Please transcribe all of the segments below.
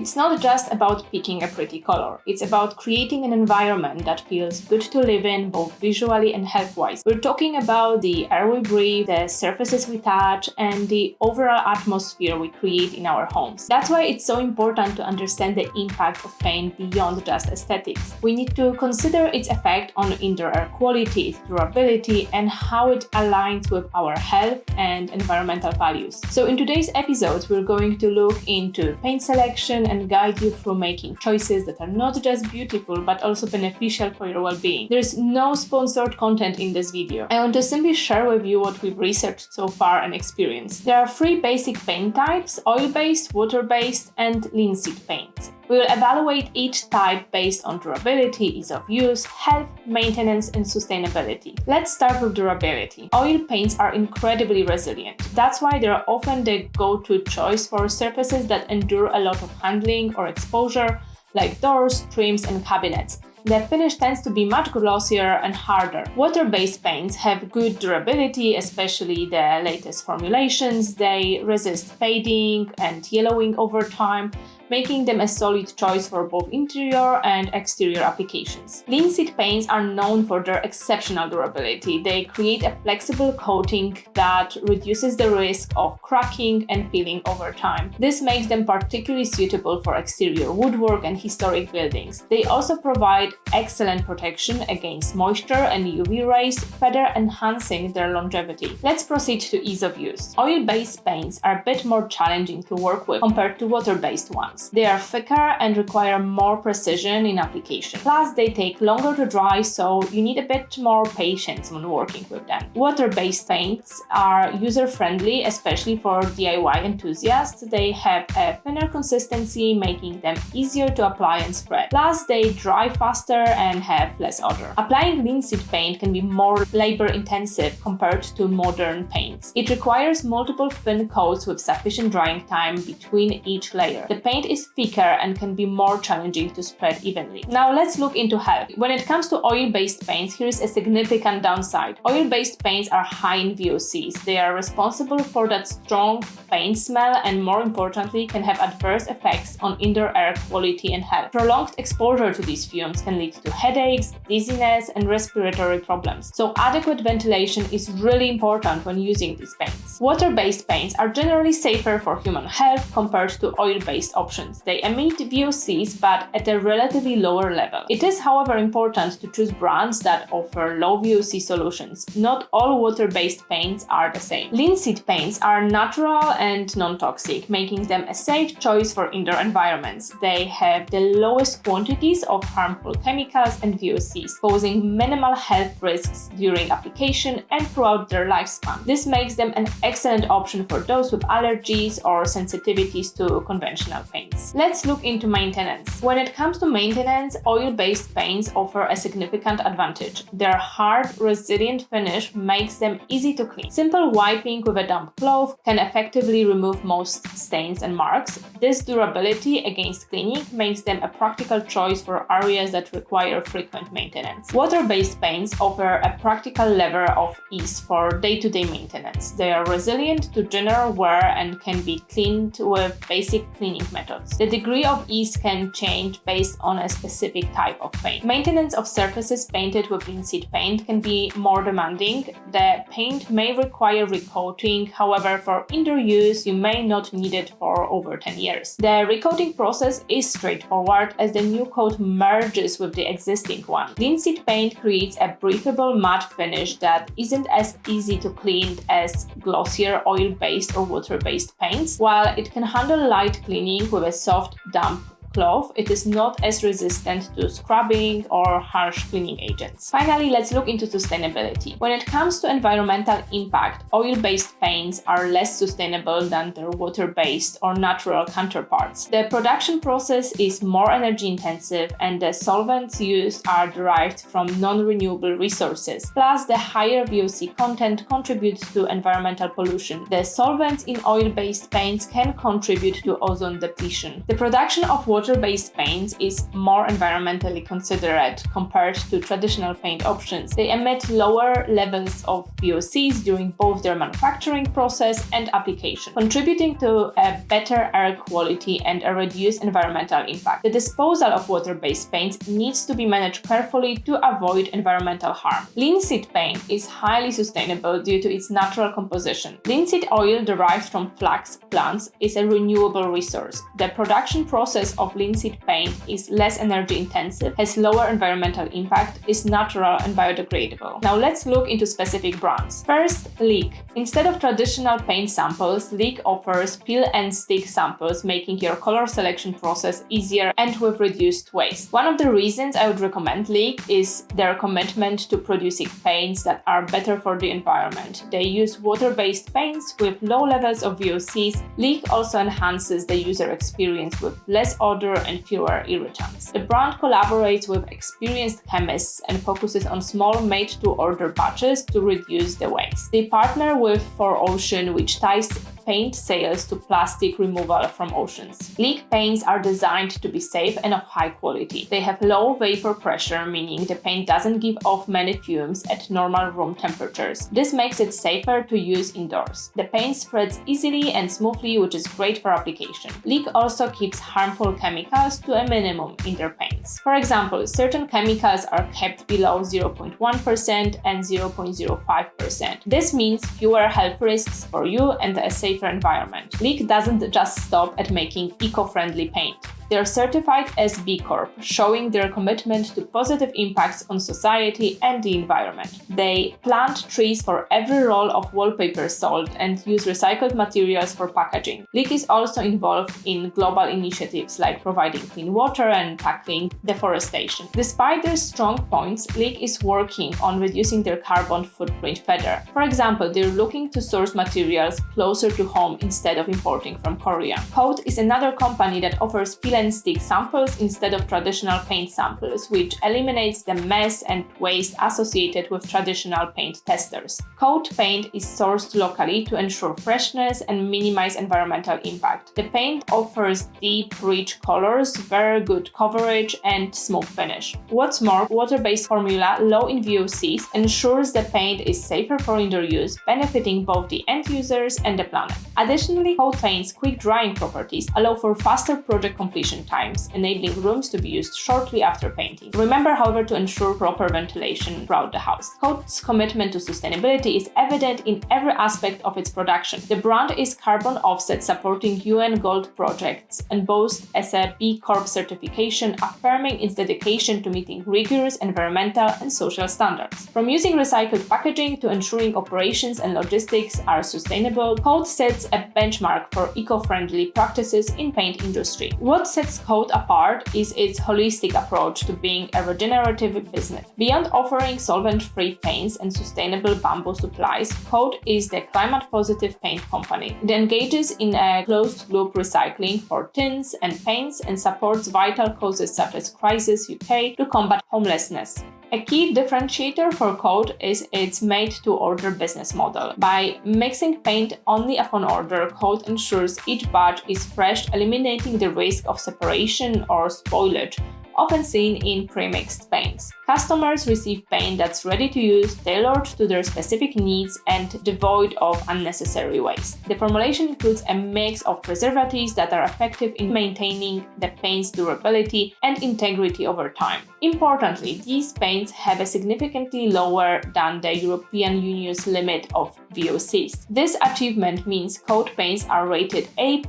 It's not just about picking a pretty color. It's about creating an environment that feels good to live in, both visually and health-wise. We're talking about the air we breathe, the surfaces we touch, and the overall atmosphere we create in our homes. That's why it's so important to understand the impact of paint beyond just aesthetics. We need to consider its effect on indoor air quality, its durability, and how it aligns with our health and environmental values. So in today's episode, we're going to look into paint selection and guide you through making choices that are not just beautiful but also beneficial for your well-being. There's no sponsored content in this video. I want to simply share with you what we've researched so far and experienced. There are 3 basic paint types: oil-based, water-based, and linseed paint. We will evaluate each type based on durability, ease of use, health, maintenance, and sustainability. Let's start with durability. Oil paints are incredibly resilient. That's why they're often the go-to choice for surfaces that endure a lot of handling or exposure, like doors, trims, and cabinets. The finish tends to be much glossier and harder. Water-based paints have good durability, especially the latest formulations. They resist fading and yellowing over time, making them a solid choice for both interior and exterior applications. Linseed paints are known for their exceptional durability. They create a flexible coating that reduces the risk of cracking and peeling over time. This makes them particularly suitable for exterior woodwork and historic buildings. They also provide excellent protection against moisture and UV rays, further enhancing their longevity. Let's proceed to ease of use. Oil-based paints are a bit more challenging to work with compared to water-based ones. They are thicker and require more precision in application. Plus, they take longer to dry, so you need a bit more patience when working with them. Water-based paints are user-friendly, especially for DIY enthusiasts. They have a thinner consistency, making them easier to apply and spread. Plus, they dry faster and have less odor. Applying linseed paint can be more labor-intensive compared to modern paints. It requires multiple thin coats with sufficient drying time between each layer. The paint is thicker and can be more challenging to spread evenly. Now let's look into health. When it comes to oil-based paints, here is a significant downside. Oil-based paints are high in VOCs. They are responsible for that strong paint smell and, more importantly, can have adverse effects on indoor air quality and health. Prolonged exposure to these fumes can lead to headaches, dizziness, and respiratory problems. So adequate ventilation is really important when using these paints. Water-based paints are generally safer for human health compared to oil-based options. They emit VOCs but at a relatively lower level. It is, however, important to choose brands that offer low VOC solutions. Not all water-based paints are the same. Linseed paints are natural and non-toxic, making them a safe choice for indoor environments. They have the lowest quantities of harmful chemicals and VOCs, posing minimal health risks during application and throughout their lifespan. This makes them an excellent option for those with allergies or sensitivities to conventional paints. Let's look into maintenance. When it comes to maintenance, oil-based paints offer a significant advantage. Their hard, resilient finish makes them easy to clean. Simple wiping with a damp cloth can effectively remove most stains and marks. This durability against cleaning makes them a practical choice for areas that require frequent maintenance. Water-based paints offer a practical level of ease for day-to-day maintenance. They are resilient to general wear and can be cleaned with basic cleaning methods. The degree of ease can change based on a specific type of paint. Maintenance of surfaces painted with linseed paint can be more demanding. The paint may require recoating, however, for indoor use, you may not need it for over 10 years. The recoating process is straightforward as the new coat merges with the existing one. Linseed paint creates a breathable matte finish that isn't as easy to clean as glossier oil-based or water-based paints. While it can handle light cleaning with a soft, damp cloth, it is not as resistant to scrubbing or harsh cleaning agents. Finally, let's look into sustainability. When it comes to environmental impact, oil-based paints are less sustainable than their water-based or natural counterparts. The production process is more energy intensive and the solvents used are derived from non-renewable resources. Plus, the higher VOC content contributes to environmental pollution. The solvents in oil-based paints can contribute to ozone depletion. The production of water water-based paints is more environmentally considerate compared to traditional paint options. They emit lower levels of VOCs during both their manufacturing process and application, contributing to a better air quality and a reduced environmental impact. The disposal of water-based paints needs to be managed carefully to avoid environmental harm. Linseed paint is highly sustainable due to its natural composition. Linseed oil derived from flax plants is a renewable resource. The production process of linseed paint is less energy intensive, has lower environmental impact, is natural and biodegradable. Now let's look into specific brands. First, Leek. Instead of traditional paint samples, Leek offers peel and stick samples, making your color selection process easier and with reduced waste. One of the reasons I would recommend Leek is their commitment to producing paints that are better for the environment. They use water-based paints with low levels of VOCs. Leek also enhances the user experience with less odor and fewer irritants. The brand collaborates with experienced chemists and focuses on small made-to-order batches to reduce the waste. They partner with Ocean, which ties paint sales to plastic removal from oceans. Leek paints are designed to be safe and of high quality. They have low vapor pressure, meaning the paint doesn't give off many fumes at normal room temperatures. This makes it safer to use indoors. The paint spreads easily and smoothly, which is great for application. Leek also keeps harmful chemicals to a minimum in their paints. For example, certain chemicals are kept below 0.1% and 0.05%. This means fewer health risks for you and a safer environment. Leek doesn't just stop at making eco-friendly paint. They are certified as B Corp, showing their commitment to positive impacts on society and the environment. They plant trees for every roll of wallpaper sold and use recycled materials for packaging. Leek is also involved in global initiatives like providing clean water and tackling deforestation. Despite their strong points, Leek is working on reducing their carbon footprint further. For example, they're looking to source materials closer to home instead of importing from Korea. Coat is another company that offers peel and stick samples instead of traditional paint samples, which eliminates the mess and waste associated with traditional paint testers. Coat paint is sourced locally to ensure freshness and minimize environmental impact. The paint offers deep, rich colors, very good coverage, and smooth finish. What's more, water-based formula, low in VOCs, ensures the paint is safer for indoor use, benefiting both the end users and the planet. Additionally, Coat paint's quick drying properties allow for faster project completion times, enabling rooms to be used shortly after painting. Remember, however, to ensure proper ventilation throughout the house. Coat's commitment to sustainability is evident in every aspect of its production. The brand is carbon offset, supporting UN Gold projects, and boasts as a B Corp certification, affirming its dedication to meeting rigorous environmental and social standards. From using recycled packaging to ensuring operations and logistics are sustainable, Coat sets a benchmark for eco-friendly practices in paint industry. What sets Coat apart is its holistic approach to being a regenerative business. Beyond offering solvent-free paints and sustainable bamboo supplies, Coat is the climate-positive paint company. It engages in a closed-loop recycling for tins and paints and supports vital causes such as Crisis UK to combat homelessness. A key differentiator for Coat is its made-to-order business model. By mixing paint only upon order, Coat ensures each batch is fresh, eliminating the risk of separation or spoilage, often seen in pre-mixed paints. Customers receive paint that's ready to use, tailored to their specific needs, and devoid of unnecessary waste. The formulation includes a mix of preservatives that are effective in maintaining the paint's durability and integrity over time. Importantly, these paints have a significantly lower than the European Union's limit of VOCs. This achievement means Coat paints are rated A+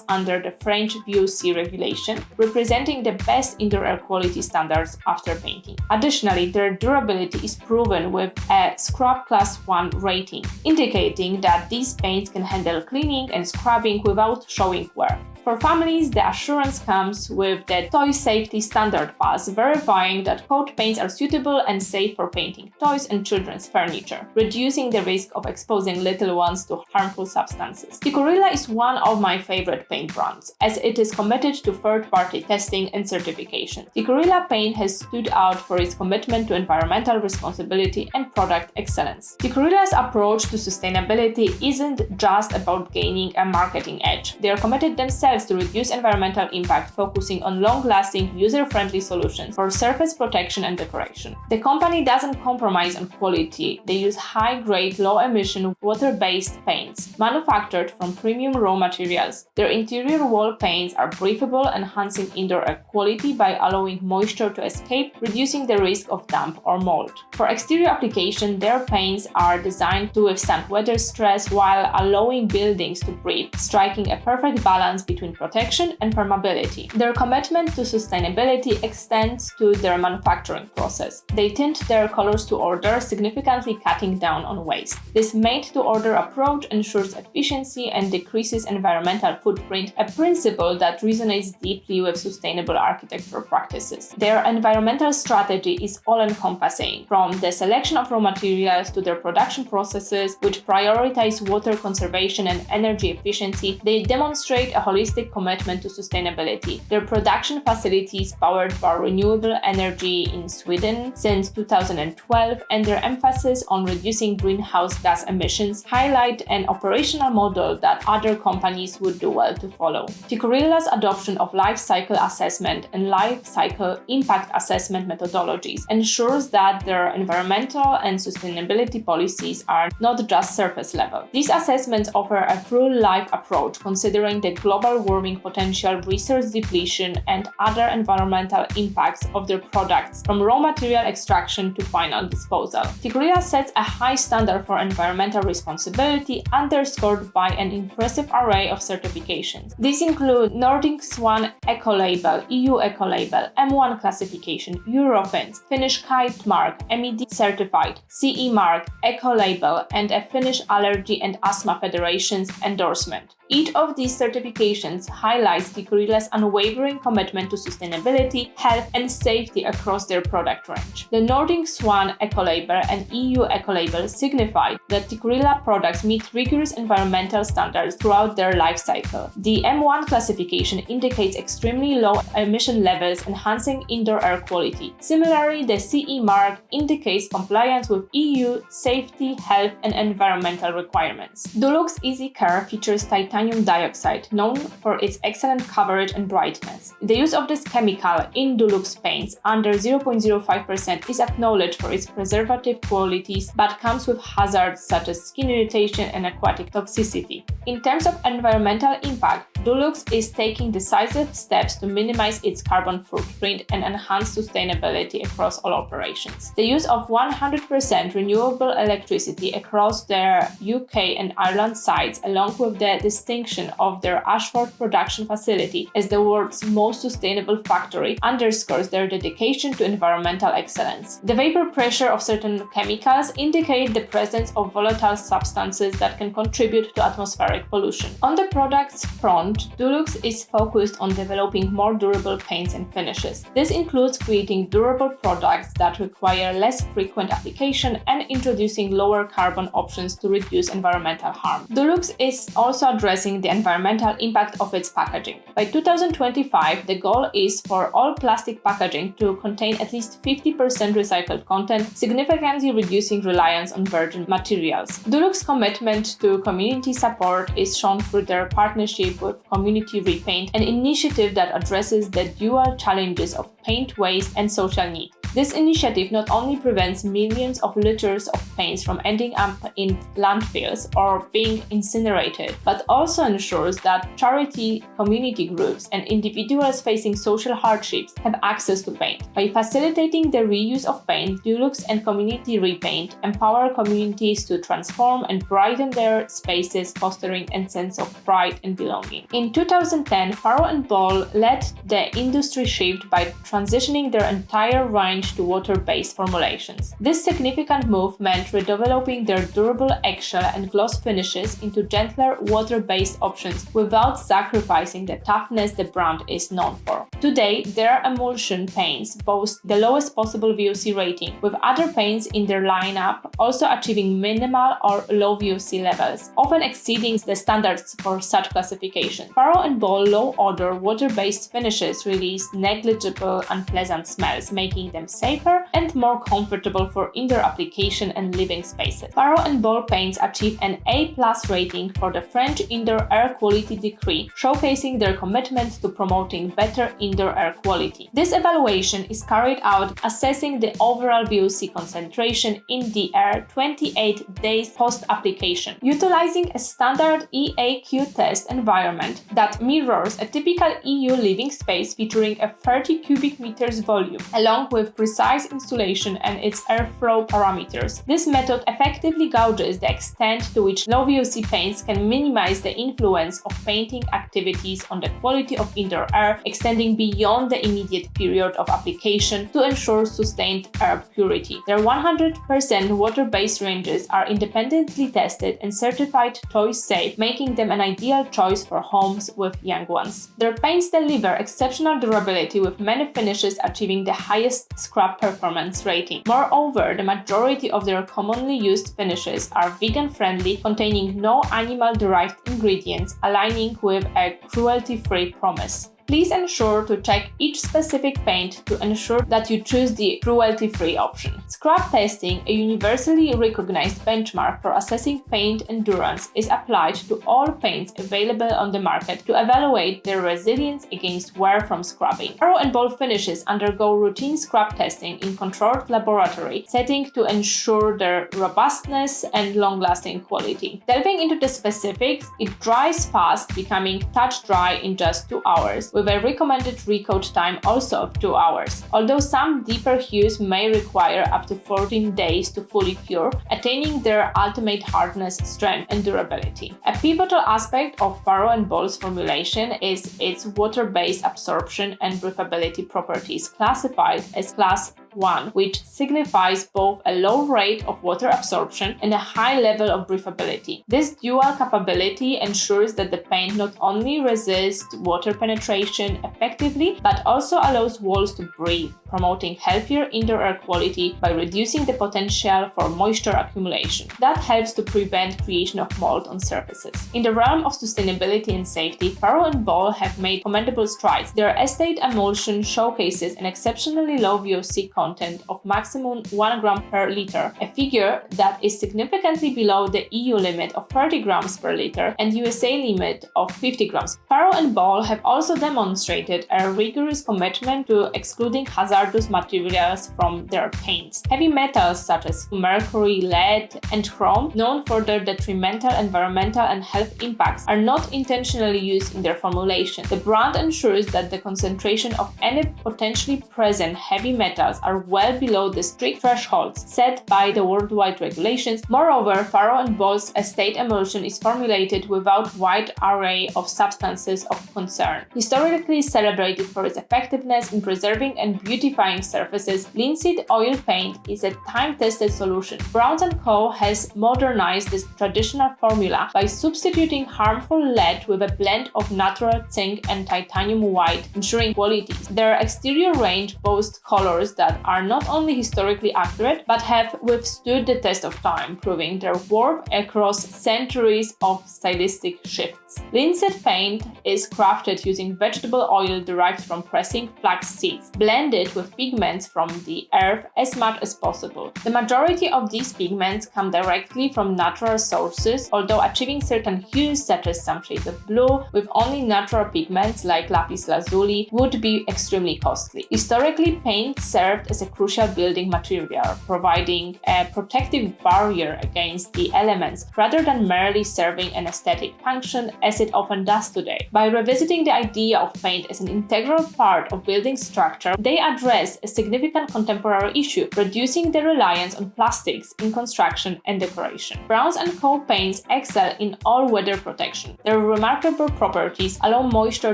under the French VOC regulation, representing the best indoor air quality standards after painting. Additionally, their durability is proven with a Scrub Class 1 rating, indicating that these paints can handle cleaning and scrubbing without showing wear. For families, the assurance comes with the Toy Safety Standard Pass, verifying that Coat paints are suitable and safe for painting toys and children's furniture, reducing the risk of exposing little ones to harmful substances. Tikurilla is one of my favorite paint brands, as it is committed to third-party testing and certification. Tikurilla paint has stood out for its commitment to environmental responsibility and product excellence. Tikurilla's approach to sustainability isn't just about gaining a marketing edge. They are committed themselves styles to reduce environmental impact, focusing on long-lasting, user-friendly solutions for surface protection and decoration. The company doesn't compromise on quality. They use high-grade, low-emission, water-based paints, manufactured from premium raw materials. Their interior wall paints are breathable, enhancing indoor air quality by allowing moisture to escape, reducing the risk of damp or mold. For exterior application, their paints are designed to withstand weather stress while allowing buildings to breathe, striking a perfect balance between protection and permeability. Their commitment to sustainability extends to their manufacturing process. They tint their colors to order, significantly cutting down on waste. This made-to-order approach ensures efficiency and decreases environmental footprint, a principle that resonates deeply with sustainable architectural practices. Their environmental strategy is all-encompassing, from the selection of raw materials to their production processes, which prioritize water conservation and energy efficiency. They demonstrate a holistic commitment to sustainability. Their production facilities, powered by renewable energy in Sweden since 2012, and their emphasis on reducing greenhouse gas emissions highlight an operational model that other companies would do well to follow. Tikurilla's adoption of life cycle assessment and life cycle impact assessment methodologies ensures that their environmental and sustainability policies are not just surface level. These assessments offer a full life approach, considering the global warming potential, resource depletion, and other environmental impacts of their products, from raw material extraction to final disposal. Tikurilla sets a high standard for environmental responsibility, underscored by an impressive array of certifications. These include Nordic Swan Ecolabel, EU Ecolabel, M1 classification, Eurofins, Finnish Kite Mark, MED certified, CE Mark, Ecolabel, and a Finnish Allergy and Asthma Federation's endorsement. Each of these certifications highlights Tikurilla's unwavering commitment to sustainability, health, and safety across their product range. The Nordic Swan Ecolabel and EU Ecolabel signify that Tikurilla products meet rigorous environmental standards throughout their life cycle. The M1 classification indicates extremely low emission levels, enhancing indoor air quality. Similarly, the CE mark indicates compliance with EU safety, health, and environmental requirements. Dulux Easy Care features titanium dioxide, known for its excellent coverage and brightness. The use of this chemical in Dulux paints under 0.05% is acknowledged for its preservative qualities, but comes with hazards such as skin irritation and aquatic toxicity. In terms of environmental impact, Dulux is taking decisive steps to minimize its carbon footprint and enhance sustainability across all operations. The use of 100% renewable electricity across their UK and Ireland sites, along with the distinction of their Ashford production facility as the world's most sustainable factory, underscores their dedication to environmental excellence. The vapor pressure of certain chemicals indicate the presence of volatile substances that can contribute to atmospheric pollution. On the product's front, Dulux is focused on developing more durable paints and finishes. This includes creating durable products that require less frequent application and introducing lower carbon options to reduce environmental harm. Dulux is also addressing the environmental impact of its packaging. By 2025, the goal is for all plastic packaging to contain at least 50% recycled content, significantly reducing reliance on virgin materials. Dulux's commitment to community support is shown through their partnership with Community Repaint, an initiative that addresses the dual challenges of paint waste and social need. This initiative not only prevents millions of liters of paints from ending up in landfills or being incinerated, but also ensures that charity, community groups, and individuals facing social hardships have access to paint. By facilitating the reuse of paint, Dulux and Community Repaint empower communities to transform and brighten their spaces, fostering a sense of pride and belonging. In 2010, Farrow and Ball led the industry shift by transitioning their entire range to water-based formulations. This significant move meant redeveloping their durable eggshell and gloss finishes into gentler water-based options without sacrificing the toughness the brand is known for. Today, their emulsion paints boast the lowest possible VOC rating, with other paints in their lineup also achieving minimal or low VOC levels, often exceeding the standards for such classification. Farrow and Ball low-odor water-based finishes release negligible unpleasant smells, making them safer and more comfortable for indoor application and living spaces. Farrow and Ball paints achieve an A+ rating for the French Indoor Air Quality Decree, showcasing their commitment to promoting better indoor air quality. This evaluation is carried out assessing the overall VOC concentration in the air 28 days post-application, utilizing a standard EAQ test environment that mirrors a typical EU living space featuring a 30 cubic meters volume, along with precise insulation and its airflow parameters. This method effectively gauges the extent to which low VOC paints can minimize the influence of painting activities on the quality of indoor air, extending beyond the immediate period of application to ensure sustained air purity. Their 100% water-based ranges are independently tested and certified choice safe, making them an ideal choice for homes with young ones. Their paints deliver exceptional durability, with many finishes achieving the highest scrub performance rating. Moreover, the majority of their commonly used finishes are vegan-friendly, containing no animal-derived ingredients, aligning with a cruelty-free promise. Please ensure to check each specific paint to ensure that you choose the cruelty-free option. Scrub testing, a universally recognized benchmark for assessing paint endurance, is applied to all paints available on the market to evaluate their resilience against wear from scrubbing. Farrow and Ball finishes undergo routine scrub testing in controlled laboratory settings to ensure their robustness and long-lasting quality. Delving into the specifics, it dries fast, becoming touch dry in just 2 hours, with a recommended recoat time also of 2 hours. Although some deeper hues may require up to 14 days to fully cure, attaining their ultimate hardness, strength, and durability. A pivotal aspect of Farrow and Ball's formulation is its water-based absorption and breathability properties, classified as Class 1, which signifies both a low rate of water absorption and a high level of breathability. This dual capability ensures that the paint not only resists water penetration effectively, but also allows walls to breathe, promoting healthier indoor air quality by reducing the potential for moisture accumulation. That helps to prevent creation of mold on surfaces. In the realm of sustainability and safety, Farrow and Ball have made commendable strides. Their estate emulsion showcases an exceptionally low VOC content of maximum 1 gram per liter, a figure that is significantly below the EU limit of 30 grams per liter and USA limit of 50 grams. Farrow and Ball have also demonstrated a rigorous commitment to excluding hazardous materials from their paints. Heavy metals such as mercury, lead, and chrome, known for their detrimental environmental and health impacts, are not intentionally used in their formulation. The brand ensures that the concentration of any potentially present heavy metals are well below the strict thresholds set by the worldwide regulations. Moreover, Farrow and Ball's estate emulsion is formulated without wide array of substances of concern. Historically celebrated for its effectiveness in preserving and beautifying surfaces, linseed oil paint is a time-tested solution. Brouns Co has modernized this traditional formula by substituting harmful lead with a blend of natural zinc and titanium white, ensuring quality. Their exterior range boasts colors that are not only historically accurate, but have withstood the test of time, proving their worth across centuries of stylistic shifts. Linseed paint is crafted using vegetable oil derived from pressing flax seeds, blended with pigments from the earth as much as possible. The majority of these pigments come directly from natural sources, although achieving certain hues such as some shades of blue with only natural pigments like lapis lazuli would be extremely costly. Historically, paint served as a crucial building material, providing a protective barrier against the elements rather than merely serving an aesthetic function as it often does today. By revisiting the idea of paint as an integral part of building structure, they address a significant contemporary issue, reducing the reliance on plastics in construction and decoration. Brouns Co paints excel in all-weather protection. Their remarkable properties allow moisture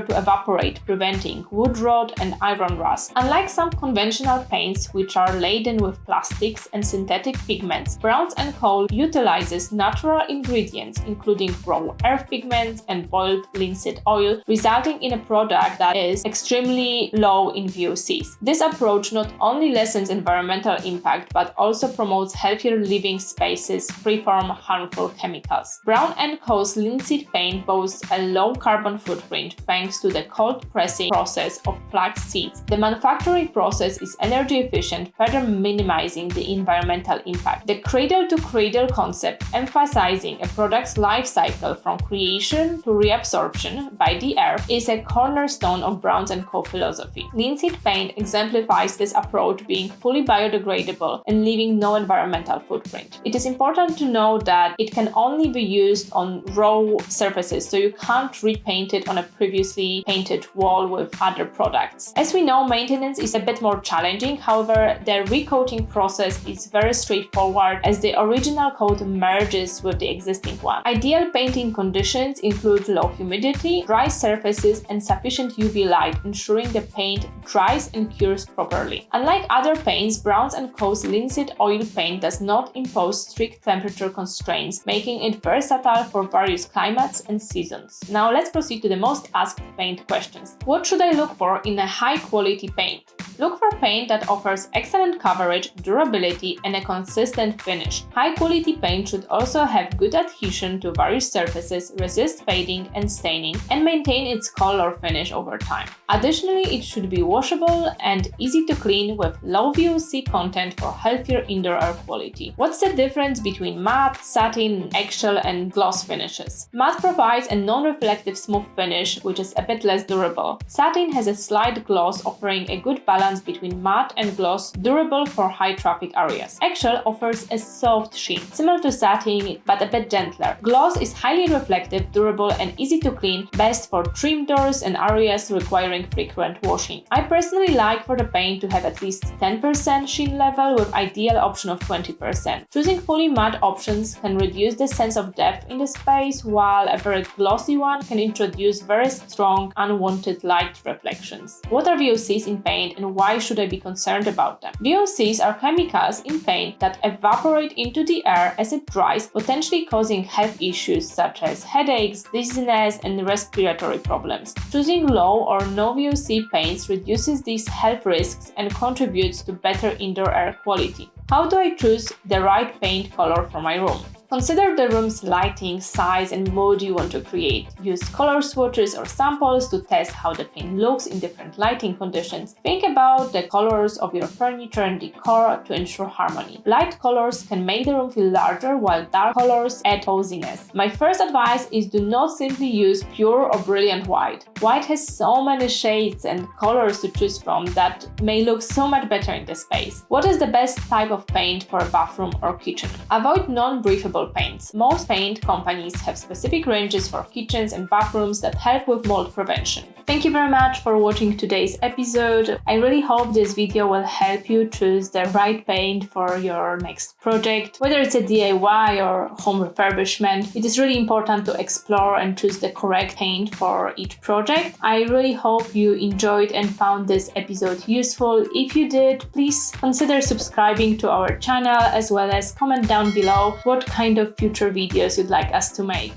to evaporate, preventing wood rot and iron rust. Unlike some conventional paints, paints which are laden with plastics and synthetic pigments, Brouns Co utilizes natural ingredients including raw earth pigments and boiled linseed oil, resulting in a product that is extremely low in VOCs. This approach not only lessens environmental impact but also promotes healthier living spaces free from harmful chemicals. Brouns Co.'s linseed paint boasts a low carbon footprint thanks to the cold pressing process of flax seeds. The manufacturing process is energy efficient, further minimizing the environmental impact. The cradle-to-cradle concept, emphasizing a product's life cycle from creation to reabsorption by the earth, is a cornerstone of Brouns Co. philosophy. Linseed paint exemplifies this approach, being fully biodegradable and leaving no environmental footprint. It is important to know that it can only be used on raw surfaces, so you can't repaint it on a previously painted wall with other products. As we know, maintenance is a bit more challenging, however, the recoating process is very straightforward as the original coat merges with the existing one. Ideal painting conditions include low humidity, dry surfaces, and sufficient UV light, ensuring the paint dries and cures properly. Unlike other paints, Brouns Co.'s linseed oil paint does not impose strict temperature constraints, making it versatile for various climates and seasons. Now let's proceed to the most asked paint questions. What should I look for in a high-quality paint? Look for paint that offers excellent coverage, durability, and a consistent finish. High-quality paint should also have good adhesion to various surfaces, resist fading and staining, and maintain its color finish over time. Additionally, it should be washable and easy to clean with low VOC content for healthier indoor air quality. What's the difference between matte, satin, eggshell, and gloss finishes? Matte provides a non-reflective smooth finish, which is a bit less durable. Satin has a slight gloss, offering a good balance between matte and gloss, durable for high-traffic areas. Eggshell offers a soft sheen, similar to satin but a bit gentler. Gloss is highly reflective, durable, and easy to clean, best for trim doors and areas requiring frequent washing. I personally like for the paint to have at least 10% sheen level, with ideal option of 20%. Choosing fully matte options can reduce the sense of depth in the space, while a very glossy one can introduce very strong, unwanted light reflections. What are VOCs in paint and why should I be concerned about them? VOCs are chemicals in paint that evaporate into the air as it dries, potentially causing health issues such as headaches, dizziness, and respiratory problems. Choosing low or no VOC paints reduces these health risks and contributes to better indoor air quality. How do I choose the right paint color for my room? Consider the room's lighting, size, and mood you want to create. Use color swatches or samples to test how the paint looks in different lighting conditions. Think about the colors of your furniture and decor to ensure harmony. Light colors can make the room feel larger, while dark colors add coziness. My first advice is do not simply use pure or brilliant white. White has so many shades and colors to choose from that may look so much better in the space. What is the best type of paint for a bathroom or kitchen? Avoid non-breathable paints. Most paint companies have specific ranges for kitchens and bathrooms that help with mold prevention. Thank you very much for watching today's episode. I really hope this video will help you choose the right paint for your next project. Whether it's a DIY or home refurbishment, it is really important to explore and choose the correct paint for each project. I really hope you enjoyed and found this episode useful. If you did, please consider subscribing to our channel as well as comment down below what kind of future videos you'd like us to make.